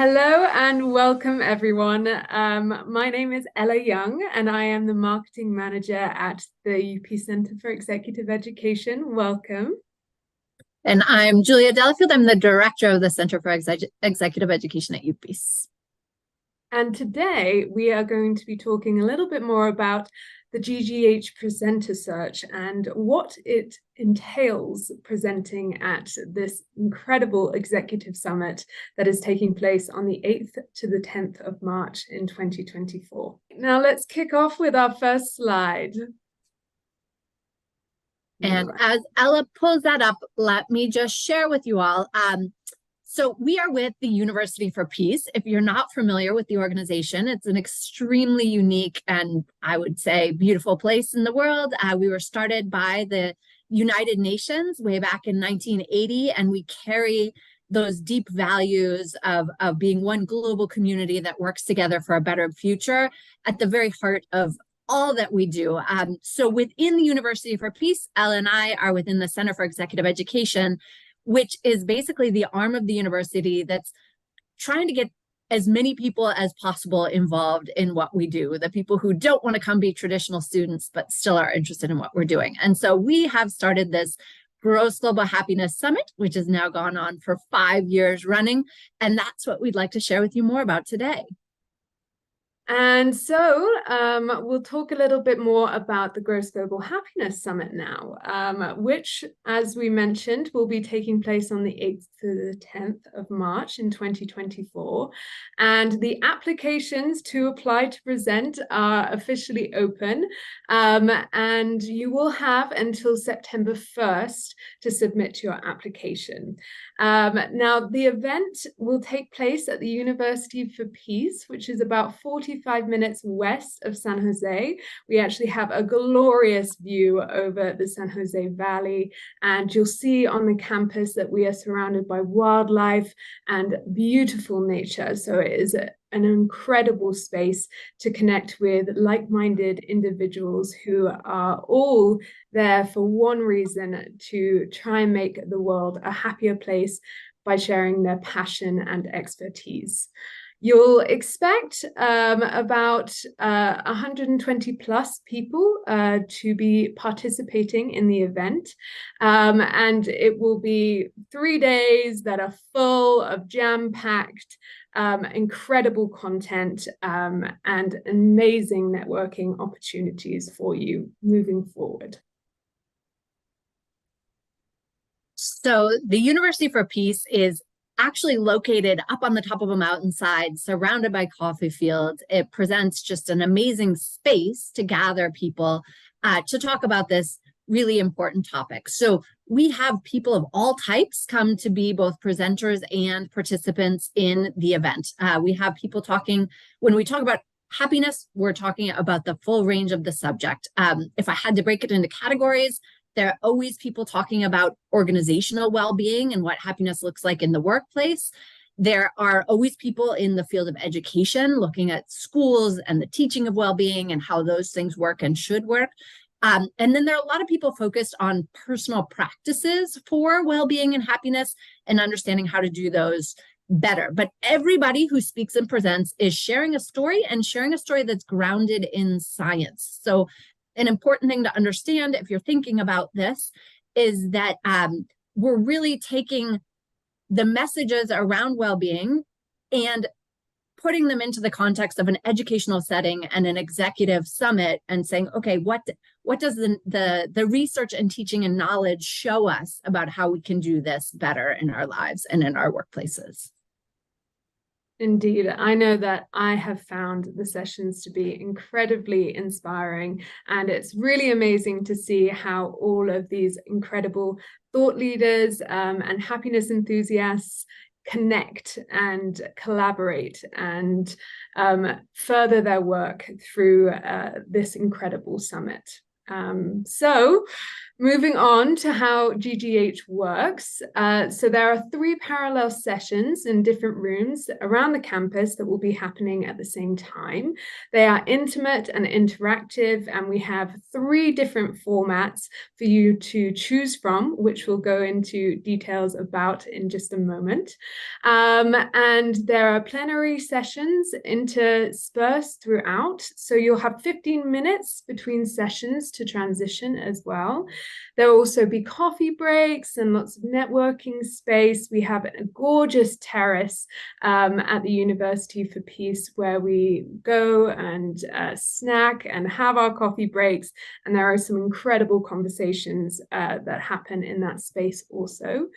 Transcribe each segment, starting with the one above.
Hello and welcome, everyone. My name is Ella Young, and I am the marketing manager at the UP Center for Executive Education. Welcome. And I'm Julia Delafield. I'm the director of the Center for Executive Education at UPS. And today we are going to be talking a little bit more about the GGH presenter search and what it entails presenting at this incredible executive summit that is taking place on the 8th to the 10th of March in 2024. Now let's kick off with our first slide. And as Ella pulls that up, let me just share with you all. So we are with the University for Peace. If you're not familiar with the organization, it's an extremely unique and I would say beautiful place in the world. We were started by the United Nations way back in 1980, and we carry those deep values of being one global community that works together for a better future at the very heart of all that we do. So within the University for Peace, Ella and I are within the Center for Executive Education, which is basically the arm of the university that's trying to get as many people as possible involved in what we do, the people who don't want to come be traditional students, but still are interested in what we're doing. And so we have started this Gross Global Happiness Summit, which has now gone on for 5 years running. And that's what we'd like to share with you more about today. And so we'll talk a little bit more about the Gross Global Happiness Summit now, which, as we mentioned, will be taking place on the 8th to the 10th of March in 2024. And the applications to apply to present are officially open. And you will have until September 1st to submit your application. Now, the event will take place at the University for Peace, which is about 45 minutes west of San Jose. We actually have a glorious view over the San Jose Valley, and you'll see on the campus that we are surrounded by wildlife and beautiful nature. So it is an incredible space to connect with like-minded individuals who are all there for one reason: to try and make the world a happier place by sharing their passion and expertise. You'll expect about 120 plus people to be participating in the event. And it will be 3 days that are full of jam-packed, incredible content and amazing networking opportunities for you moving forward. So the University for Peace is actually located up on the top of a mountainside, surrounded by coffee fields. It presents just an amazing space to gather people to talk about this really important topic. So we have people of all types come to be both presenters and participants in the event. We have people talking, when we talk about happiness, we're talking about the full range of the subject. If I had to break it into categories, there are always people talking about organizational well-being and what happiness looks like in the workplace. There are always people in the field of education looking at schools and the teaching of well-being and how those things work and should work. And then there are a lot of people focused on personal practices for well-being and happiness and understanding how to do those better. But everybody who speaks and presents is sharing a story, and sharing a story that's grounded in science. So an important thing to understand if you're thinking about this is that we're really taking the messages around well-being and putting them into the context of an educational setting and an executive summit and saying, okay, what does the research and teaching and knowledge show us about how we can do this better in our lives and in our workplaces? Indeed, I know that I have found the sessions to be incredibly inspiring, and it's really amazing to see how all of these incredible thought leaders and happiness enthusiasts connect and collaborate and further their work through this incredible summit. So Moving on to how GGH works. So there are 3 parallel sessions in different rooms around the campus that will be happening at the same time. They are intimate and interactive, and we have 3 different formats for you to choose from, which we'll go into details about in just a moment. And there are plenary sessions interspersed throughout. So you'll have 15 minutes between sessions to transition as well. There will also be coffee breaks and lots of networking space. We have a gorgeous terrace at the University for Peace where we go and snack and have our coffee breaks. And there are some incredible conversations that happen in that space also.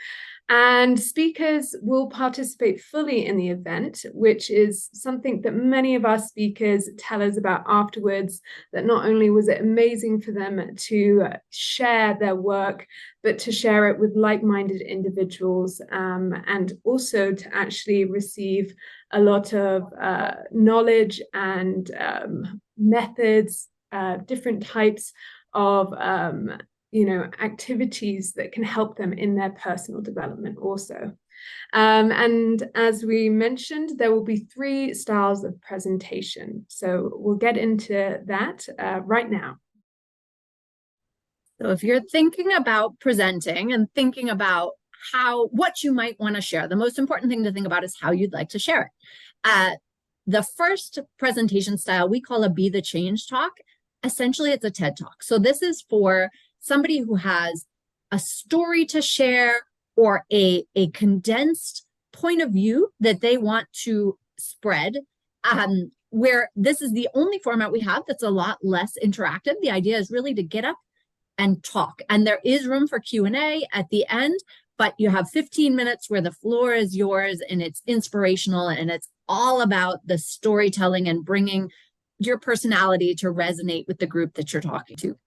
And speakers will participate fully in the event, which is something that many of our speakers tell us about afterwards, that not only was it amazing for them to share their work, but to share it with like-minded individuals, and also to actually receive a lot of knowledge and methods, different types of activities that can help them in their personal development also. And as we mentioned, there will be 3 styles of presentation. So we'll get into that right now. So if you're thinking about presenting and thinking about what you might want to share, the most important thing to think about is how you'd like to share it. The first presentation style we call a Be the Change talk. Essentially, it's a TED talk. So this is for somebody who has a story to share or a condensed point of view that they want to spread, where this is the only format we have that's a lot less interactive. The idea is really to get up and talk. And there is room for Q&A at the end, but you have 15 minutes where the floor is yours and it's inspirational and it's all about the storytelling and bringing your personality to resonate with the group that you're talking to.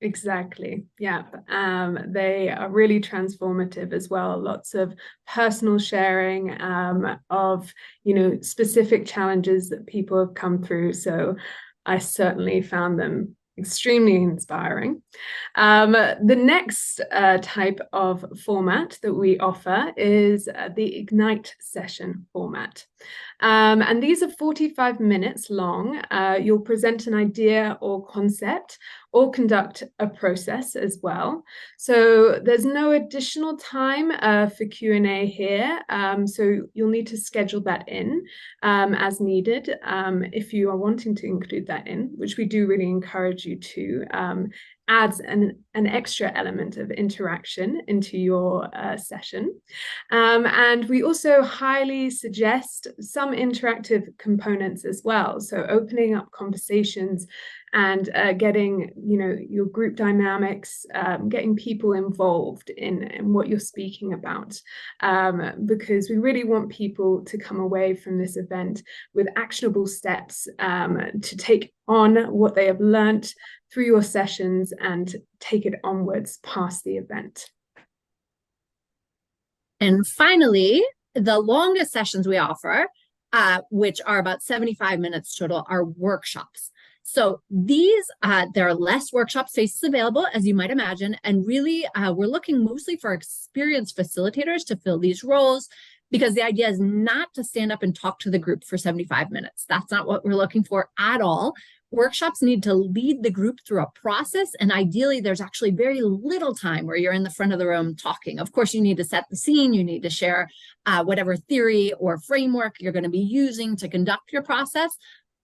Exactly. Yeah. They are really transformative as well. Lots of personal sharing of, specific challenges that people have come through. So I certainly found them extremely inspiring. The next type of format that we offer is the Ignite session format. And these are 45 minutes long. You'll present an idea or concept or conduct a process as well. So there's no additional time for Q&A here. So you'll need to schedule that in as needed if you are wanting to include that in, which we do really encourage you to. Adds an extra element of interaction into your session. And we also highly suggest some interactive components as well. So opening up conversations and getting, your group dynamics, getting people involved in what you're speaking about, because we really want people to come away from this event with actionable steps to take on what they have learnt through your sessions and take it onwards past the event. And finally, the longest sessions we offer, which are about 75 minutes total, are workshops. So these, there are less workshop spaces available, as you might imagine, and really we're looking mostly for experienced facilitators to fill these roles, because the idea is not to stand up and talk to the group for 75 minutes. That's not what we're looking for at all. Workshops need to lead the group through a process, and ideally there's actually very little time where you're in the front of the room talking. Of course, you need to set the scene, you need to share whatever theory or framework you're going to be using to conduct your process,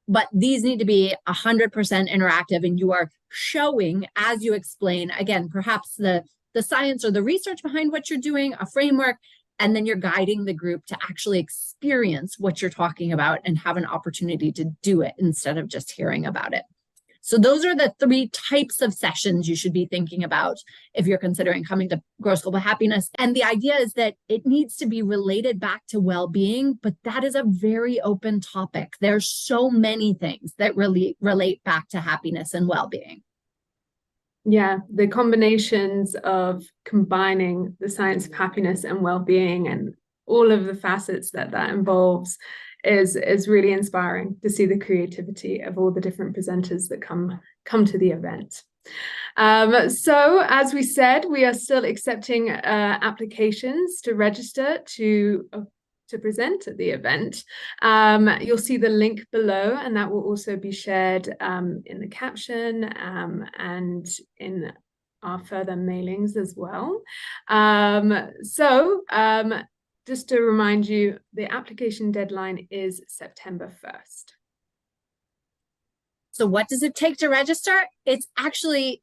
but these need to be 100% interactive, and you are showing as you explain, again, perhaps the science or the research behind what you're doing, a framework, and then you're guiding the group to actually experience what you're talking about and have an opportunity to do it instead of just hearing about it. So those are the 3 types of sessions you should be thinking about if you're considering coming to Grow Global Happiness. And the idea is that it needs to be related back to well-being, but that is a very open topic. There's so many things that really relate back to happiness and well-being. Yeah, the combinations of combining the science of happiness and well-being and all of the facets that involves is really inspiring to see the creativity of all the different presenters that come to the event. So as we said, we are still accepting applications to register to present at the event. You'll see the link below, and that will also be shared in the caption and in our further mailings as well. Just to remind you, the application deadline is September 1st. So what does it take to register? It's actually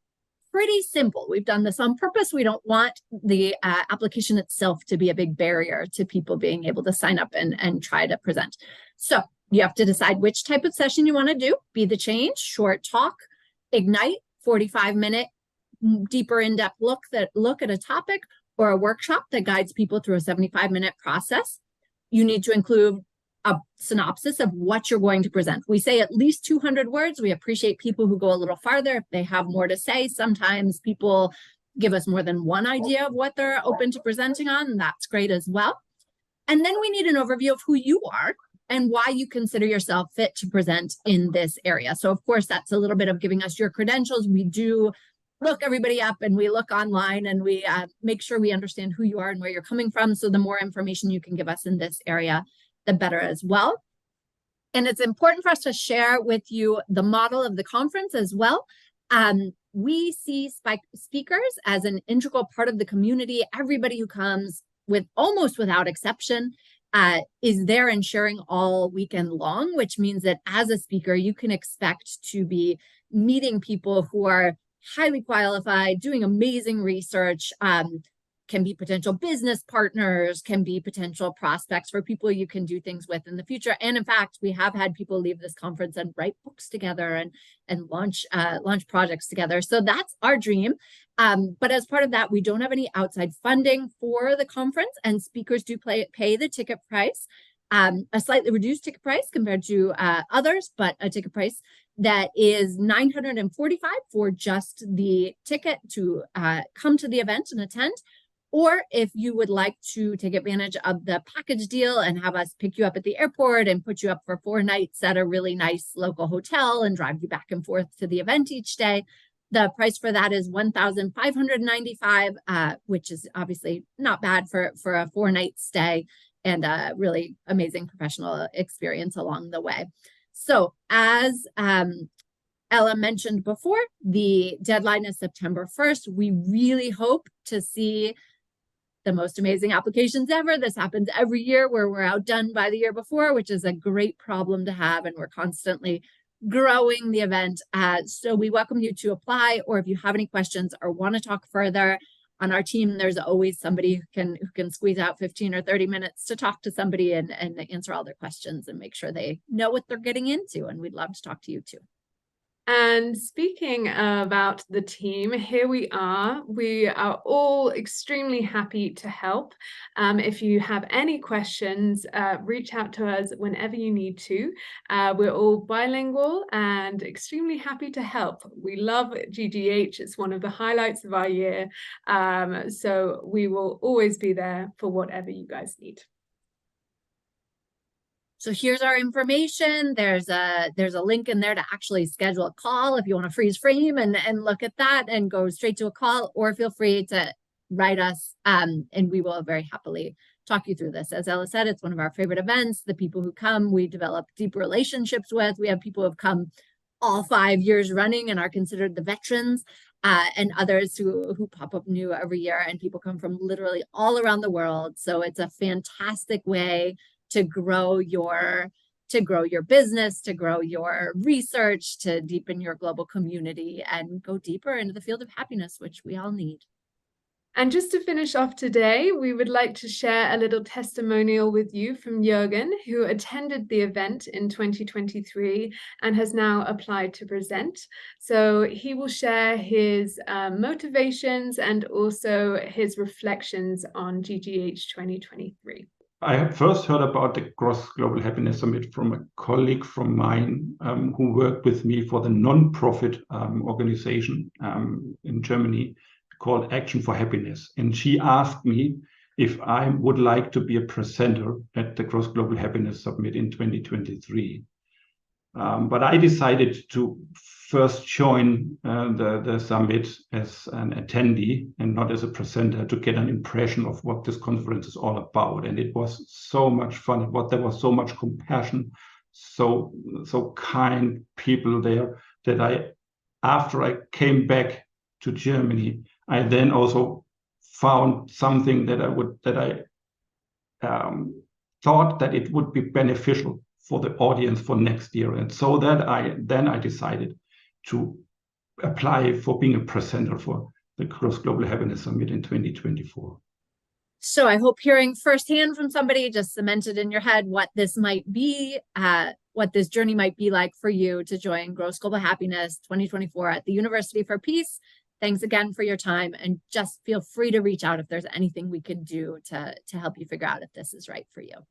pretty simple. We've done this on purpose. We don't want the application itself to be a big barrier to people being able to sign up and try to present. So you have to decide which type of session you want to do. Be the change, short talk, ignite, 45-minute, deeper in-depth look at a topic, or a workshop that guides people through a 75-minute process. You need to include a synopsis of what you're going to present. We say at least 200 words. We appreciate people who go a little farther if they have more to say. Sometimes people give us more than one idea of what they're open to presenting on, and that's great as well. And then we need an overview of who you are and why you consider yourself fit to present in this area. So of course, that's a little bit of giving us your credentials. We do look everybody up and we look online and we make sure we understand who you are and where you're coming from. So the more information you can give us in this area, the better as well. And it's important for us to share with you the model of the conference as well. We see speakers as an integral part of the community. Everybody who comes, with almost without exception, is there and sharing all weekend long, which means that as a speaker, you can expect to be meeting people who are highly qualified, doing amazing research, can be potential business partners, can be potential prospects for people you can do things with in the future. And in fact, we have had people leave this conference and write books together and launch projects together. So that's our dream. But as part of that, we don't have any outside funding for the conference, and speakers do pay the ticket price, a slightly reduced ticket price compared to others, but a ticket price that is $945 for just the ticket to come to the event and attend. Or if you would like to take advantage of the package deal and have us pick you up at the airport and put you up for 4 nights at a really nice local hotel and drive you back and forth to the event each day, the price for that is $1,595, which is obviously not bad for a 4-night stay and a really amazing professional experience along the way. So as Ella mentioned before, the deadline is September 1st. We really hope to see the most amazing applications ever. This happens every year where we're outdone by the year before, which is a great problem to have, and we're constantly growing the event. So we welcome you to apply, or if you have any questions or want to talk further, on our team, there's always somebody who can squeeze out 15 or 30 minutes to talk to somebody and answer all their questions and make sure they know what they're getting into. And we'd love to talk to you too. And speaking about the team, here we are. We are all extremely happy to help. If you have any questions, reach out to us whenever you need to. We're all bilingual and extremely happy to help. We love GGH. It's one of the highlights of our year. So we will always be there for whatever you guys need. So here's our information. There's a link in there to actually schedule a call if you want to freeze frame and look at that and go straight to a call, or feel free to write us and we will very happily talk you through this. As Ella said, it's one of our favorite events. The people who come, we develop deep relationships with. We have people who have come all 5 years running and are considered the veterans, and others who pop up new every year, and people come from literally all around the world. So it's a fantastic way to grow your business, to grow your research, to deepen your global community and go deeper into the field of happiness, which we all need. And just to finish off today, we would like to share a little testimonial with you from Jürgen, who attended the event in 2023 and has now applied to present. So he will share his motivations and also his reflections on GGH 2023. I first heard about the Gross Global Happiness Summit from a colleague from mine who worked with me for the non-profit organization in Germany called Action for Happiness. And she asked me if I would like to be a presenter at the Gross Global Happiness Summit in 2023. But I decided to first join the summit as an attendee and not as a presenter, to get an impression of what this conference is all about. And it was so much fun. There was so much compassion, so kind people there, that after I came back to Germany, I then also found something that I thought that it would be beneficial for the audience for next year. And so that I decided to apply for being a presenter for the Cross Global Happiness Summit in 2024. So I hope hearing firsthand from somebody just cemented in your head what this might be, what this journey might be like for you to join Gross Global Happiness 2024 at the University for Peace. Thanks again for your time, and just feel free to reach out if there's anything we can do to help you figure out if this is right for you.